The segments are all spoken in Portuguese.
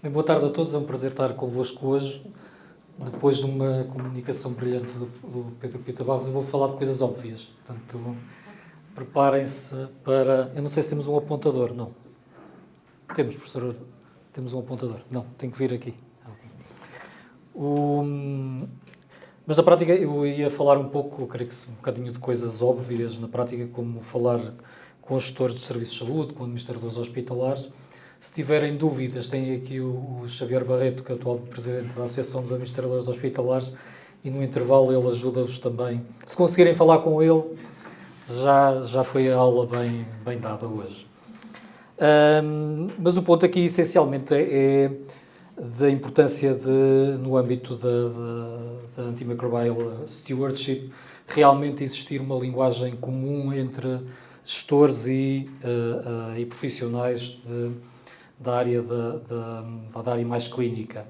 Bem, boa tarde a todos, é um prazer estar convosco hoje. Depois de uma comunicação brilhante do Pedro Pita Barros, eu vou falar de coisas óbvias. Portanto, preparem-se para... Eu não sei se temos um apontador, não. Temos, professor, temos um apontador. Não, tem que vir aqui. Mas na prática eu ia falar um pouco, eu creio que um bocadinho de coisas óbvias na prática, como falar com os gestores de serviços de saúde, com administradores hospitalares. Se tiverem dúvidas, tem aqui o Xavier Barreto, que é o atual presidente da Associação dos Administradores Hospitalares, e no intervalo ele ajuda-vos também. Se conseguirem falar com ele, já foi a aula bem dada hoje. Mas o ponto aqui, essencialmente, é da importância no âmbito da Antimicrobial Stewardship, realmente existir uma linguagem comum entre gestores e profissionais da área mais clínica.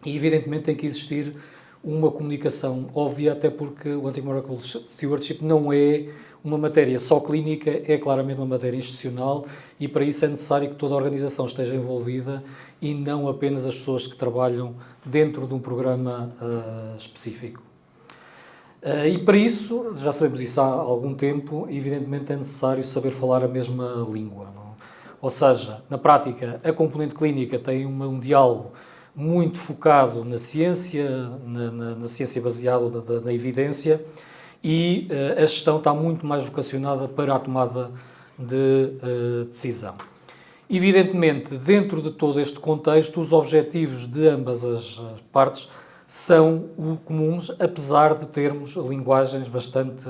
E, evidentemente, tem que existir uma comunicação óbvia, até porque o Antimicrobial Stewardship não é uma matéria só clínica, é claramente uma matéria institucional, e para isso é necessário que toda a organização esteja envolvida e não apenas as pessoas que trabalham dentro de um programa específico. E para isso, já sabemos isso há algum tempo, evidentemente é necessário saber falar a mesma língua, não? Ou seja, na prática, a componente clínica tem um diálogo muito focado na ciência, na ciência baseada na evidência, e a gestão está muito mais vocacionada para a tomada de decisão. Evidentemente, dentro de todo este contexto, os objetivos de ambas as partes são comuns, apesar de termos linguagens bastante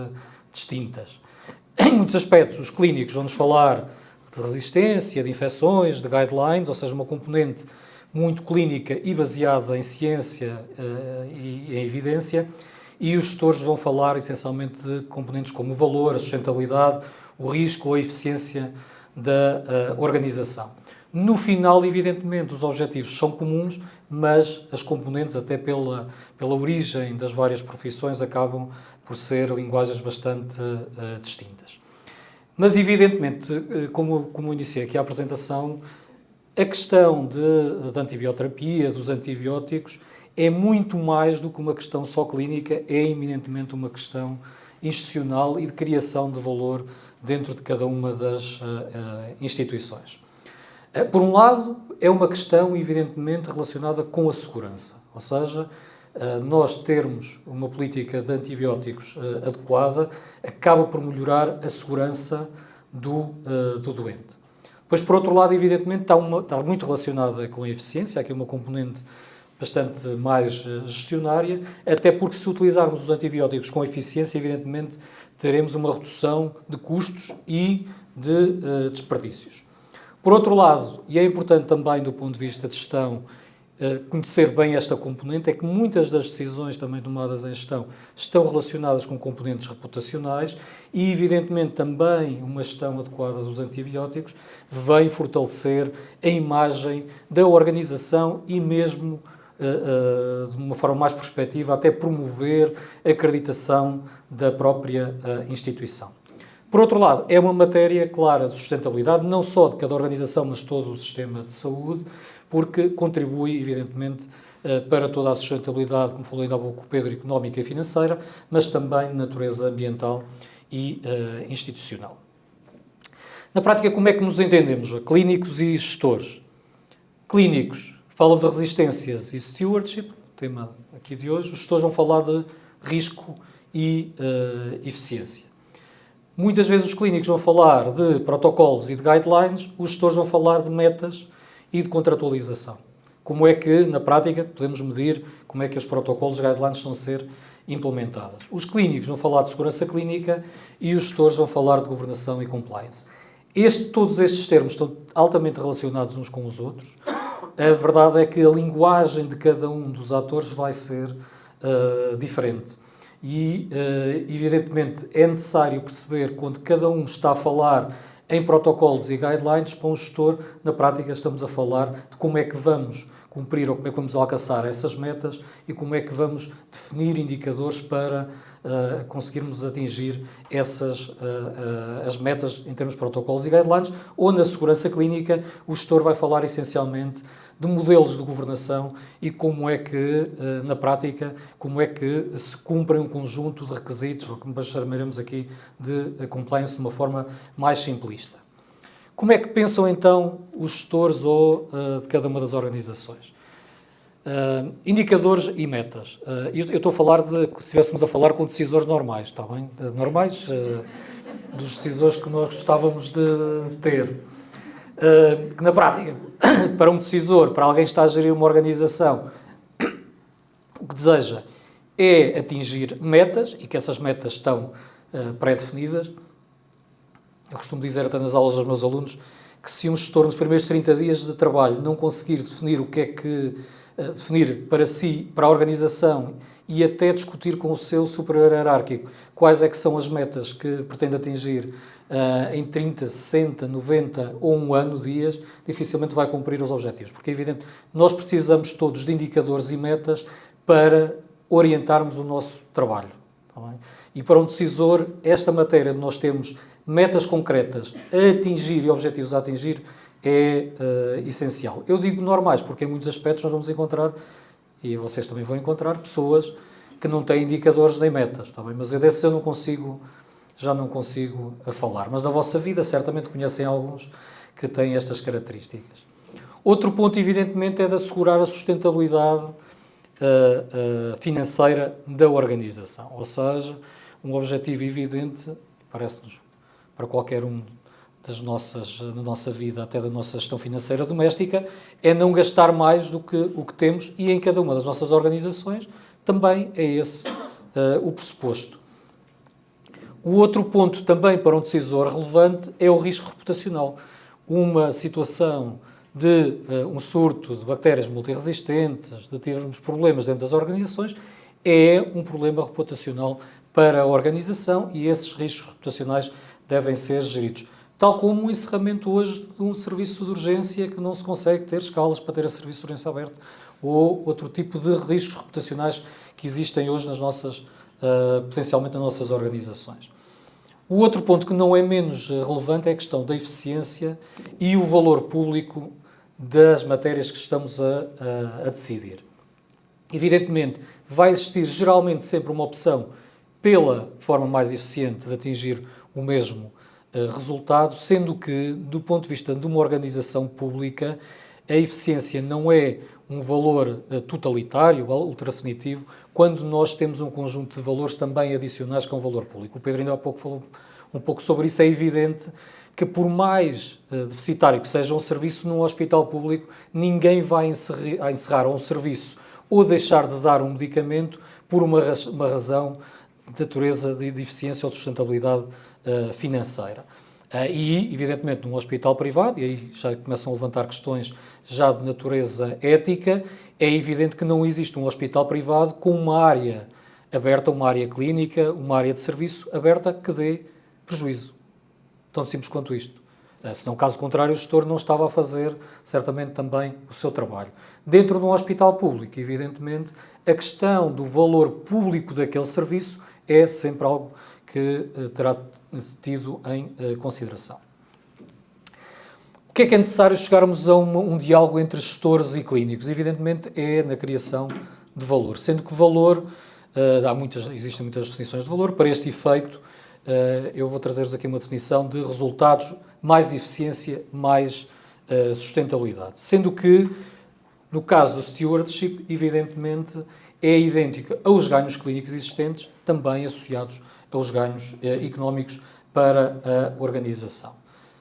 distintas. Em muitos aspectos, os clínicos vão-nos falar de resistência, de infecções, de guidelines, ou seja, uma componente muito clínica e baseada em ciência e em evidência, e os gestores vão falar essencialmente de componentes como o valor, a sustentabilidade, o risco ou a eficiência da organização. No final, evidentemente, os objetivos são comuns, mas as componentes, até pela origem das várias profissões, acabam por ser linguagens bastante distintas. Mas, evidentemente, como iniciei aqui a apresentação, a questão da antibioterapia, dos antibióticos, é muito mais do que uma questão só clínica, é eminentemente uma questão institucional e de criação de valor dentro de cada uma das instituições. Por um lado, é uma questão, evidentemente, relacionada com a segurança, ou seja, nós termos uma política de antibióticos adequada acaba por melhorar a segurança do doente. Depois, por outro lado, evidentemente, está muito relacionada com a eficiência, aqui uma componente bastante mais gestionária, até porque se utilizarmos os antibióticos com eficiência, evidentemente, teremos uma redução de custos e de desperdícios. Por outro lado, e é importante também do ponto de vista de gestão, conhecer bem esta componente, é que muitas das decisões também tomadas em gestão estão relacionadas com componentes reputacionais e, evidentemente, também uma gestão adequada dos antibióticos vem fortalecer a imagem da organização e mesmo, de uma forma mais prospectiva, até promover a acreditação da própria instituição. Por outro lado, é uma matéria clara de sustentabilidade, não só de cada organização, mas de todo o sistema de saúde, porque contribui, evidentemente, para toda a sustentabilidade, como falou ainda há pouco o Pedro, económica e financeira, mas também de natureza ambiental e institucional. Na prática, como é que nos entendemos? Clínicos e gestores. Clínicos falam de resistências e stewardship, tema aqui de hoje. Os gestores vão falar de risco e eficiência. Muitas vezes os clínicos vão falar de protocolos e de guidelines, os gestores vão falar de metas e de contratualização. Como é que, na prática, podemos medir como é que os protocolos e guidelines estão a ser implementados. Os clínicos vão falar de segurança clínica e os gestores vão falar de governação e compliance. Todos estes termos estão altamente relacionados uns com os outros. A verdade é que a linguagem de cada um dos atores vai ser diferente. E, evidentemente, é necessário perceber quando cada um está a falar em protocolos e guidelines, para um gestor, na prática, estamos a falar de como é que vamos cumprir ou como é que vamos alcançar essas metas e como é que vamos definir indicadores para conseguirmos atingir as metas em termos de protocolos e guidelines, ou na segurança clínica o gestor vai falar essencialmente de modelos de governação e como é que, na prática, como é que se cumprem um conjunto de requisitos, ou como chamaremos aqui de compliance de uma forma mais simplista. Como é que pensam então os gestores de cada uma das organizações? Indicadores e metas. Eu estou a falar se estivéssemos a falar com decisores normais, está bem? Normais, dos decisores que nós gostávamos de ter. Que na prática, para um decisor, para alguém que está a gerir uma organização, o que deseja é atingir metas e que essas metas estão pré-definidas. Eu costumo dizer até nas aulas aos meus alunos que se um gestor nos primeiros 30 dias de trabalho não conseguir definir o que é que definir para si, para a organização e até discutir com o seu superior hierárquico quais é que são as metas que pretende atingir em 30, 60, 90 ou um ano, dias, dificilmente vai cumprir os objetivos. Porque é evidente, nós precisamos todos de indicadores e metas para orientarmos o nosso trabalho. Tá bem? E para um decisor, esta matéria de nós temos metas concretas a atingir e objetivos a atingir é essencial. Eu digo normais, porque em muitos aspectos nós vamos encontrar, e vocês também vão encontrar, pessoas que não têm indicadores nem metas, tá bem? Mas eu desses já não consigo falar. Mas na vossa vida certamente conhecem alguns que têm estas características. Outro ponto, evidentemente, é de assegurar a sustentabilidade financeira da organização. Ou seja, um objetivo evidente, parece-nos para qualquer um na nossa vida, até da nossa gestão financeira doméstica, é não gastar mais do que o que temos, e em cada uma das nossas organizações também é esse o pressuposto. O outro ponto também para um decisor relevante é o risco reputacional. Uma situação de um surto de bactérias multiresistentes, de termos problemas dentro das organizações, é um problema reputacional para a organização e esses riscos reputacionais devem ser geridos. Tal como o encerramento hoje de um serviço de urgência que não se consegue ter escalas para ter esse serviço de urgência aberto, ou outro tipo de riscos reputacionais que existem hoje potencialmente nas nossas organizações. O outro ponto que não é menos relevante é a questão da eficiência e o valor público das matérias que estamos a decidir. Evidentemente, vai existir geralmente sempre uma opção pela forma mais eficiente de atingir o mesmo resultado, sendo que, do ponto de vista de uma organização pública, a eficiência não é um valor totalitário, ultradefinitivo, quando nós temos um conjunto de valores também adicionais que é um valor público. O Pedro ainda há pouco falou um pouco sobre isso. É evidente que, por mais deficitário que seja um serviço num hospital público, ninguém vai encerrar um serviço ou deixar de dar um medicamento por uma razão de natureza de eficiência ou de sustentabilidade financeira. E, evidentemente, num hospital privado, e aí já começam a levantar questões já de natureza ética, é evidente que não existe um hospital privado com uma área aberta, uma área clínica, uma área de serviço aberta que dê prejuízo. Tão simples quanto isto. Senão, caso contrário, o gestor não estava a fazer, certamente, também o seu trabalho. Dentro de um hospital público, evidentemente, a questão do valor público daquele serviço é sempre algo que terá tido em consideração. O que é necessário chegarmos a um diálogo entre gestores e clínicos? Evidentemente, é na criação de valor, sendo que valor, existem muitas definições de valor. Para este efeito, eu vou trazer-vos aqui uma definição de resultados, mais eficiência, mais sustentabilidade. Sendo que, no caso do stewardship, evidentemente, é idêntico aos ganhos clínicos existentes, também associados aos ganhos económicos para a organização.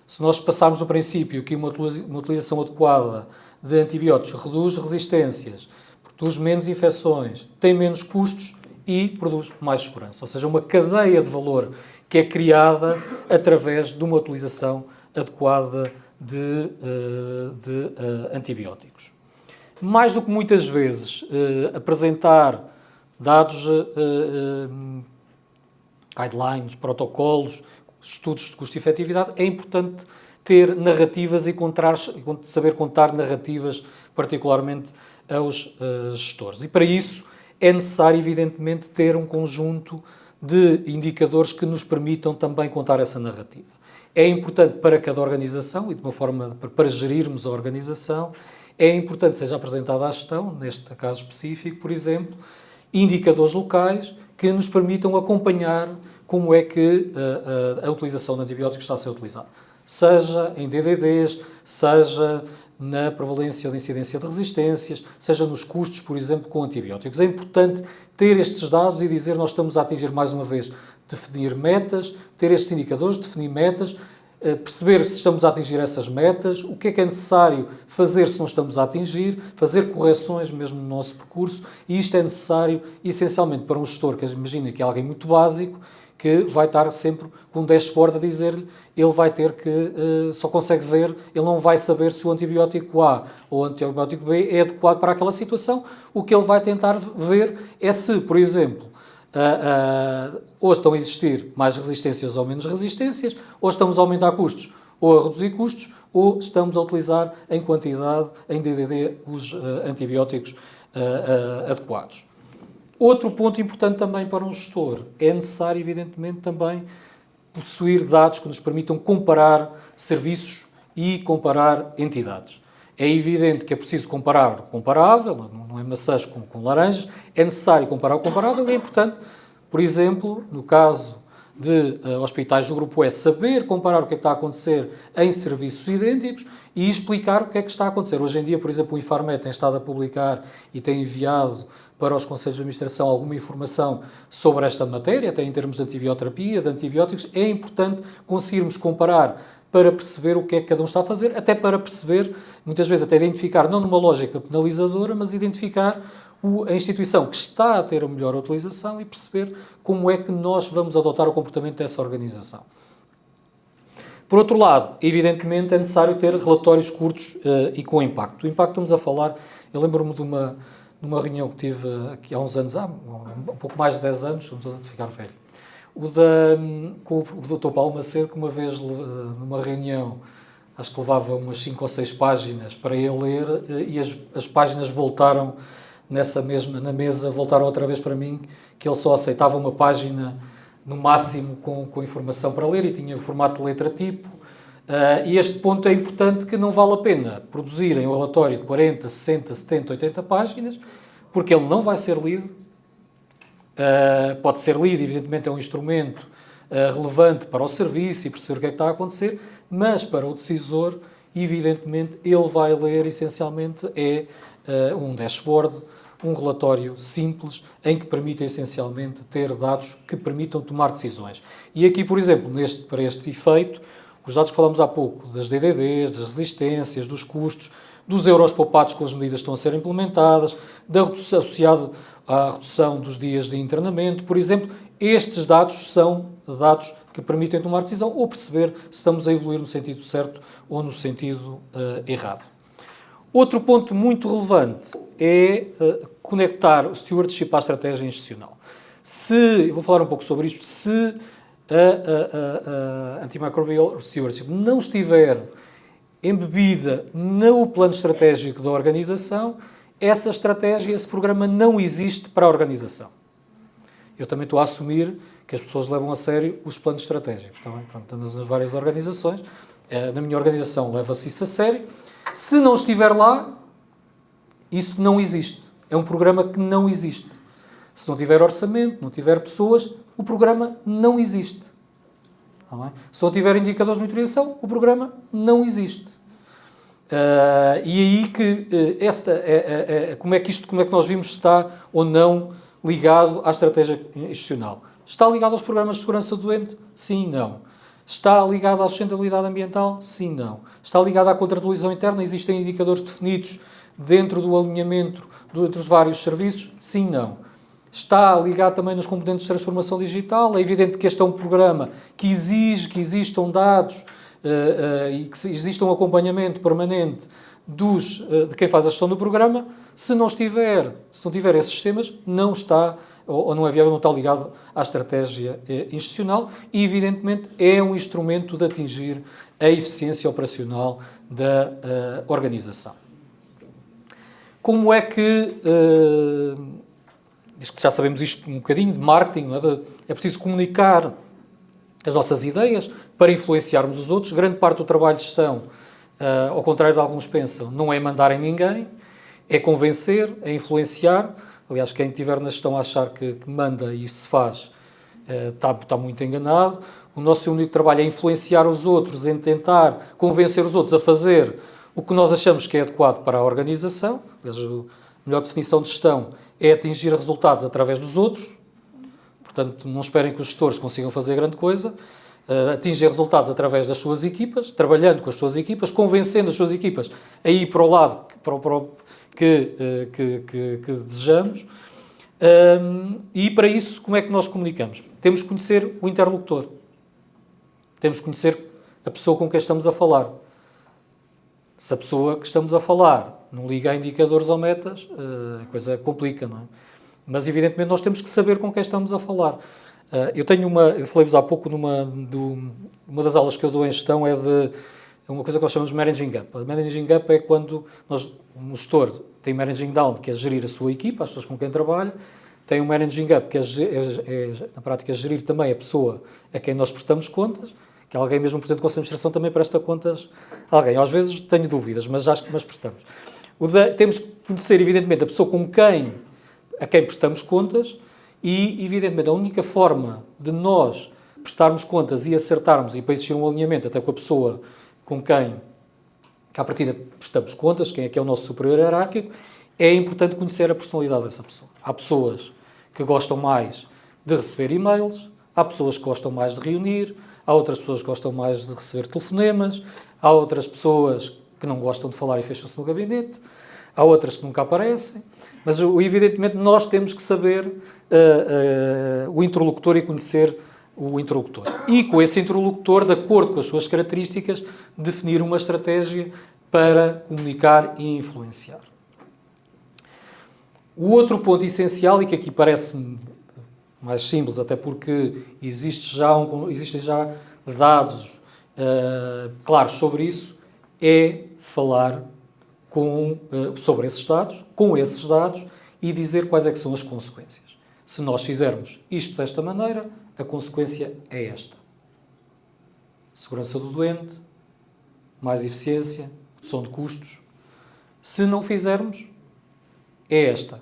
Se nós passarmos o princípio que uma utilização adequada de antibióticos reduz resistências, produz menos infecções, tem menos custos e produz mais segurança. Ou seja, uma cadeia de valor que é criada através de uma utilização adequada de antibióticos. Mais do que muitas vezes apresentar dados, guidelines, protocolos, estudos de custo e efetividade, é importante ter narrativas e saber contar narrativas, particularmente aos gestores. E para isso é necessário, evidentemente, ter um conjunto de indicadores que nos permitam também contar essa narrativa. É importante para cada organização e de uma forma para gerirmos a organização, é importante que seja apresentada à gestão, neste caso específico, por exemplo, indicadores locais que nos permitam acompanhar como é que a utilização de antibióticos está a ser utilizada. Seja em DDDs, seja na prevalência ou incidência de resistências, seja nos custos, por exemplo, com antibióticos. É importante ter estes dados e dizer nós estamos a atingir, mais uma vez, definir metas, ter estes indicadores, definir metas, perceber se estamos a atingir essas metas, o que é necessário fazer se não estamos a atingir, fazer correções mesmo no nosso percurso, e isto é necessário, essencialmente, para um gestor que imagina que é alguém muito básico, que vai estar sempre com um dashboard a dizer-lhe, ele vai ter que, só consegue ver, ele não vai saber se o antibiótico A ou o antibiótico B é adequado para aquela situação. O que ele vai tentar ver é se, por exemplo, ou estão a existir mais resistências ou menos resistências, ou estamos a aumentar custos ou a reduzir custos, ou estamos a utilizar em quantidade, em DDD, os antibióticos adequados. Outro ponto importante também para um gestor, é necessário, evidentemente, também possuir dados que nos permitam comparar serviços e comparar entidades. É evidente que é preciso comparar o comparável, não é maçãs com laranjas, é necessário comparar o comparável e é importante, por exemplo, no caso de hospitais do Grupo E, saber comparar o que é que está a acontecer em serviços idênticos e explicar o que é que está a acontecer. Hoje em dia, por exemplo, o Infarmed tem estado a publicar e tem enviado para os conselhos de administração alguma informação sobre esta matéria, até em termos de antibioterapia, de antibióticos. É importante conseguirmos comparar para perceber o que é que cada um está a fazer, até para perceber, muitas vezes até identificar, não numa lógica penalizadora, mas identificar a instituição que está a ter a melhor utilização e perceber como é que nós vamos adotar o comportamento dessa organização. Por outro lado, evidentemente é necessário ter relatórios curtos e com impacto. O impacto estamos a falar, eu lembro-me de uma reunião que tive aqui há uns anos, um pouco mais de 10 anos, estamos a ficar velho, com o Dr. Paulo Macedo, que uma vez numa reunião, acho que levava umas 5 ou 6 páginas para ele ler e as páginas voltaram na mesa, voltaram outra vez para mim, que ele só aceitava uma página no máximo com informação para ler e tinha formato de letra tipo. E este ponto é importante, que não vale a pena produzirem um relatório de 40, 60, 70, 80 páginas, porque ele não vai ser lido. Pode ser lido, evidentemente é um instrumento relevante para o serviço e perceber o que é que está a acontecer, mas para o decisor, evidentemente, ele vai ler, essencialmente, um dashboard, um relatório simples, em que permite, essencialmente, ter dados que permitam tomar decisões. E aqui, por exemplo, para este efeito, os dados que falamos há pouco, das DDDs, das resistências, dos custos, dos euros poupados com as medidas que estão a ser implementadas, associado à redução dos dias de internamento, por exemplo, estes dados são dados que permitem tomar decisão ou perceber se estamos a evoluir no sentido certo ou no sentido errado. Outro ponto muito relevante é conectar o stewardship à estratégia institucional. Eu vou falar um pouco sobre isto, se a Antimicrobial Stewardship não estiver embebida no plano estratégico da organização, essa estratégia, esse programa não existe para a organização. Eu também estou a assumir que as pessoas levam a sério os planos estratégicos. Tá bem? Pronto, nas várias organizações, na minha organização leva-se isso a sério. Se não estiver lá, isso não existe. É um programa que não existe. Se não tiver orçamento, não tiver pessoas, o programa não existe. Tá bem? Se não tiver indicadores de monitorização, o programa não existe. E aí que como é que nós vimos se está ou não ligado à estratégia institucional? Está ligado aos programas de segurança do doente? Sim, não. Está ligado à sustentabilidade ambiental? Sim, não. Está ligado à contratualização interna? Existem indicadores definidos dentro do alinhamento entre os vários serviços? Sim, não. Está ligado também nos componentes de transformação digital? É evidente que este é um programa que exige que existam dados e que exista um acompanhamento permanente de quem faz a gestão do programa. Se não tiver esses sistemas, não está, ou não é viável, não está ligado à estratégia institucional e, evidentemente, é um instrumento de atingir a eficiência operacional da organização. Como é que, já sabemos isto um bocadinho de marketing, não é? É preciso comunicar as nossas ideias para influenciarmos os outros. Grande parte do trabalho de gestão, ao contrário de alguns pensam, não é mandar em ninguém, é convencer, é influenciar. Aliás, quem estiver na gestão a achar que manda e isso se faz, está muito enganado. O nosso único trabalho é influenciar os outros, em tentar convencer os outros a fazer o que nós achamos que é adequado para a organização. Aliás, a melhor definição de gestão é atingir resultados através dos outros. Portanto, não esperem que os gestores consigam fazer grande coisa. Atingem resultados através das suas equipas, trabalhando com as suas equipas, convencendo as suas equipas a ir para o lado que desejamos. E para isso, como é que nós comunicamos? Temos que conhecer o interlocutor. Temos que conhecer a pessoa com quem estamos a falar. Se a pessoa que estamos a falar não liga a indicadores ou metas, a coisa complica, não é? Mas, evidentemente, nós temos que saber com quem estamos a falar. Eu falei-vos há pouco uma das aulas que eu dou em gestão é uma coisa que nós chamamos de Managing Up. A Managing Up é quando um gestor tem Managing Down, que é gerir a sua equipa, as pessoas com quem trabalha, tem um Managing Up, que na prática, gerir também a pessoa a quem nós prestamos contas, que alguém, mesmo Presidente do Conselho de Administração, também presta contas a alguém. Às vezes tenho dúvidas, mas prestamos. Temos que conhecer, evidentemente, a pessoa a quem prestamos contas e, evidentemente, a única forma de nós prestarmos contas e acertarmos e para existir um alinhamento até com a pessoa com quem, que à partida prestamos contas, quem é que é o nosso superior hierárquico, é importante conhecer a personalidade dessa pessoa. Há pessoas que gostam mais de receber e-mails, há pessoas que gostam mais de reunir, há outras pessoas que gostam mais de receber telefonemas, há outras pessoas que não gostam de falar e fecham-se no gabinete, há outras que nunca aparecem, mas evidentemente nós temos que saber o interlocutor e conhecer o interlocutor. E com esse interlocutor, de acordo com as suas características, definir uma estratégia para comunicar e influenciar. O outro ponto essencial, e que aqui parece-me mais simples, até porque existem já dados claros sobre isso, é falar sobre esses dados, com esses dados, e dizer quais é que são as consequências. Se nós fizermos isto desta maneira, a consequência é esta. Segurança do doente, mais eficiência, redução de custos. Se não fizermos, é esta.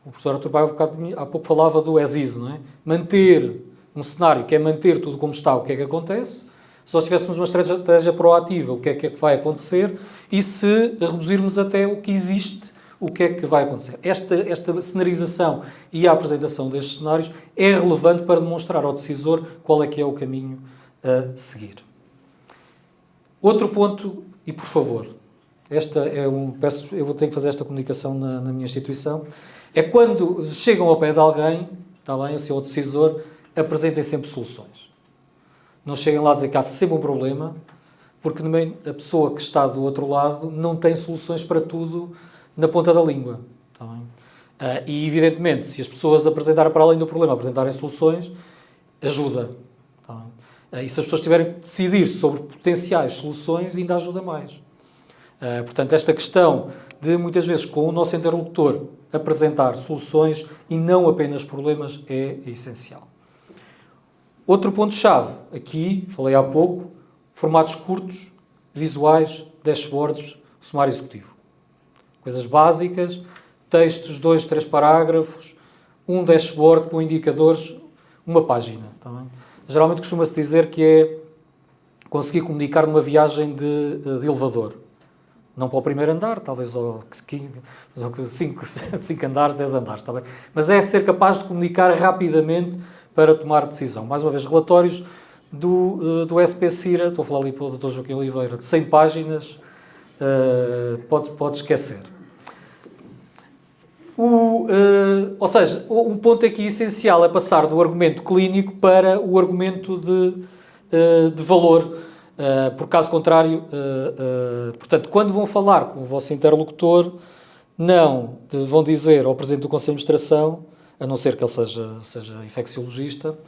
O professor Artur Baio há pouco falava do as-is, não é? Manter um cenário que é manter tudo como está, o que é que acontece? Se nós tivéssemos uma estratégia proativa, o que é que vai acontecer? E se reduzirmos até o que existe, o que é que vai acontecer? Esta cenarização e a apresentação destes cenários é relevante para demonstrar ao decisor qual é que é o caminho a seguir. Outro ponto, e por favor, eu vou ter que fazer esta comunicação na minha instituição, é quando chegam ao pé de alguém, está bem, assim, ao decisor, apresentem sempre soluções. Não cheguem lá a dizer que há sempre um problema, porque também a pessoa que está do outro lado não tem soluções para tudo na ponta da língua. Está bem? E, evidentemente, se as pessoas apresentarem para além do problema, apresentarem soluções, ajuda. Está bem? E se as pessoas tiverem que decidir sobre potenciais soluções, ainda ajuda mais. Portanto, esta questão de, muitas vezes, com o nosso interlocutor, apresentar soluções e não apenas problemas é essencial. Outro ponto-chave, aqui, falei há pouco, formatos curtos, visuais, dashboards, sumário executivo. Coisas básicas, textos, 2, 3 parágrafos, um dashboard com indicadores, uma página. Tá bem? Geralmente costuma-se dizer que é conseguir comunicar numa viagem de elevador. Não para o primeiro andar, talvez ao 5 andares, 10 andares, tá bem? Mas é ser capaz de comunicar rapidamente para tomar decisão. Mais uma vez, relatórios do SP-CIRA, estou a falar ali para o Dr. Joaquim Oliveira, de 100 páginas, pode esquecer. Ou seja, um ponto aqui essencial é passar do argumento clínico para o argumento de valor. Por caso contrário, portanto, quando vão falar com o vosso interlocutor, não vão dizer ao Presidente do Conselho de Administração, a não ser que ele seja infecciologista,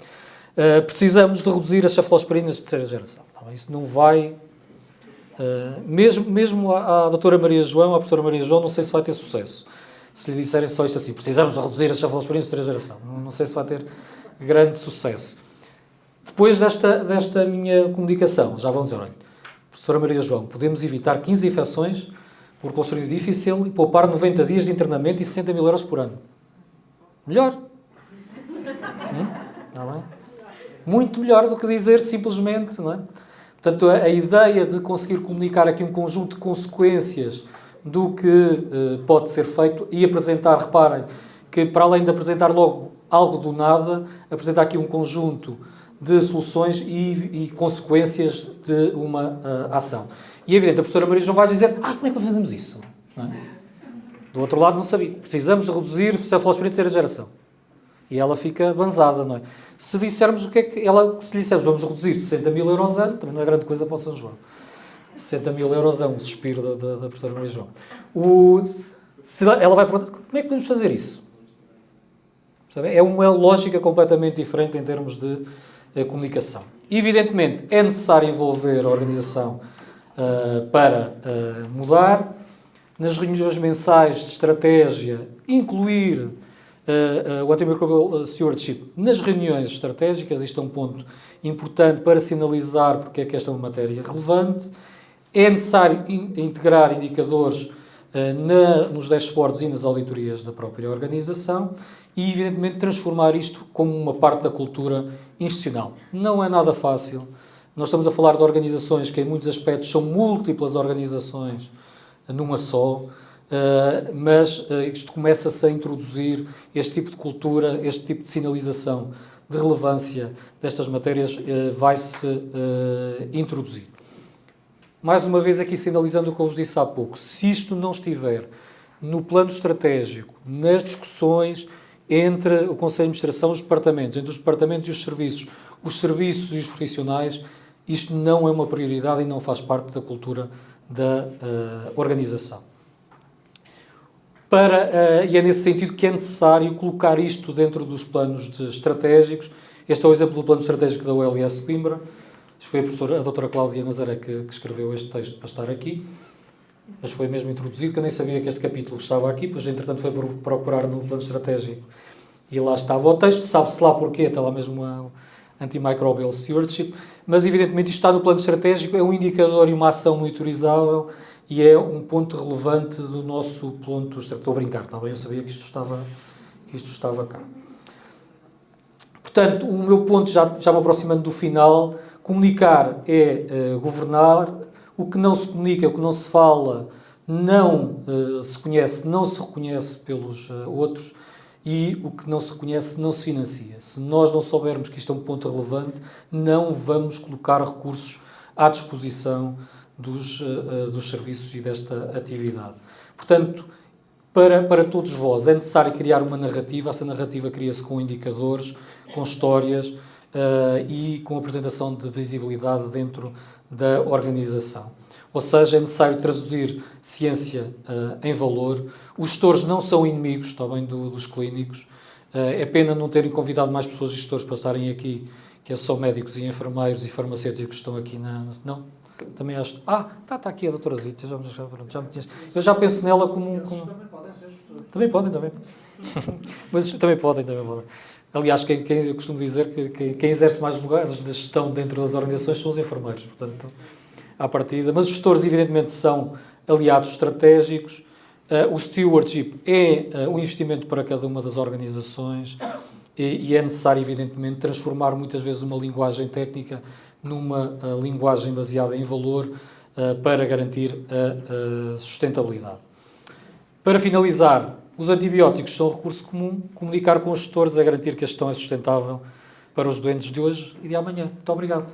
precisamos de reduzir as cefalosporinas de terceira geração. Isso não vai Mesmo à doutora Maria João, à professora Maria João, não sei se vai ter sucesso. Se lhe disserem só isto assim, precisamos reduzir a cefalosporina de terceira geração. Não sei se vai ter grande sucesso. Depois desta minha comunicação, já vão dizer, olha, professora Maria João, podemos evitar 15 infecções por Clostridium difficile e poupar 90 dias de internamento e 60 mil euros por ano. Melhor. Está bem? Muito melhor do que dizer simplesmente, não é? Portanto, a ideia de conseguir comunicar aqui um conjunto de consequências do que pode ser feito e apresentar, reparem, que para além de apresentar logo algo do nada, apresentar aqui um conjunto de soluções e consequências de uma ação. E é evidente, a professora Maria João vai dizer, como é que fazemos isso? Não é? Do outro lado não sabia. Precisamos de reduzir cefalosporina de terceira geração. E ela fica banzada, não é? Se dissermos o que é que... se dissermos vamos reduzir 60 mil euros ano, também não é grande coisa para o São João. 60 mil euros é um suspiro da professora Maria João. Ela vai perguntar, como é que podemos fazer isso? Percebe? É uma lógica completamente diferente em termos de comunicação. Evidentemente, é necessário envolver a organização para mudar. Nas reuniões mensais de estratégia, incluir o Antimicrobial Stewardship nas reuniões estratégicas. Isto é um ponto importante para sinalizar porque é que esta é uma matéria relevante. É necessário integrar indicadores nos dashboards e nas auditorias da própria organização e, evidentemente, transformar isto como uma parte da cultura institucional. Não é nada fácil. Nós estamos a falar de organizações que, em muitos aspectos, são múltiplas organizações numa só, mas isto começa-se a introduzir este tipo de cultura, este tipo de sinalização de relevância destas matérias vai-se introduzir. Mais uma vez aqui sinalizando o que eu vos disse há pouco, se isto não estiver no plano estratégico, nas discussões entre o Conselho de Administração e os departamentos, entre os departamentos e os serviços e os profissionais, isto não é uma prioridade e não faz parte da cultura da organização. E é nesse sentido que é necessário colocar isto dentro dos planos estratégicos. Este é o exemplo do plano estratégico da ULS Coimbra. Foi a doutora Cláudia Nazaré que escreveu este texto para estar aqui, mas foi mesmo introduzido, que eu nem sabia que este capítulo estava aqui, pois entretanto foi procurar no plano estratégico e lá estava o texto, sabe-se lá porquê, está lá mesmo o Antimicrobial Stewardship, mas evidentemente isto está no plano estratégico, é um indicador e uma ação monitorizável e é um ponto relevante do nosso ponto estratégico. Estou a brincar, está bem? Eu sabia que isto estava cá. Portanto, o meu ponto, já me aproximando do final, comunicar é governar, o que não se comunica, o que não se fala, não se conhece, não se reconhece pelos outros, e o que não se reconhece não se financia. Se nós não soubermos que isto é um ponto relevante, não vamos colocar recursos à disposição dos serviços e desta atividade. Portanto, para todos vós é necessário criar uma narrativa. Essa narrativa cria-se com indicadores, com histórias e com apresentação de visibilidade dentro da organização. Ou seja, é necessário traduzir ciência em valor. Os gestores não são inimigos também dos clínicos. É pena não terem convidado mais pessoas gestores para estarem aqui, que é só médicos e enfermeiros e farmacêuticos que estão aqui. Não? Também acho... está aqui a doutora Zita. Eu já penso nela como... Também podem ser gestores. Também podem. Mas também podem. Aliás, eu costumo dizer que quem exerce mais lugares de gestão dentro das organizações são os enfermeiros. Portanto, à partida. Mas os gestores, evidentemente, são aliados estratégicos. O stewardship é um investimento para cada uma das organizações e é necessário, evidentemente, transformar muitas vezes uma linguagem técnica numa linguagem baseada em valor para garantir a sustentabilidade. Para finalizar, os antibióticos são um recurso comum. Comunicar com os gestores é garantir que a gestão é sustentável para os doentes de hoje e de amanhã. Muito obrigado.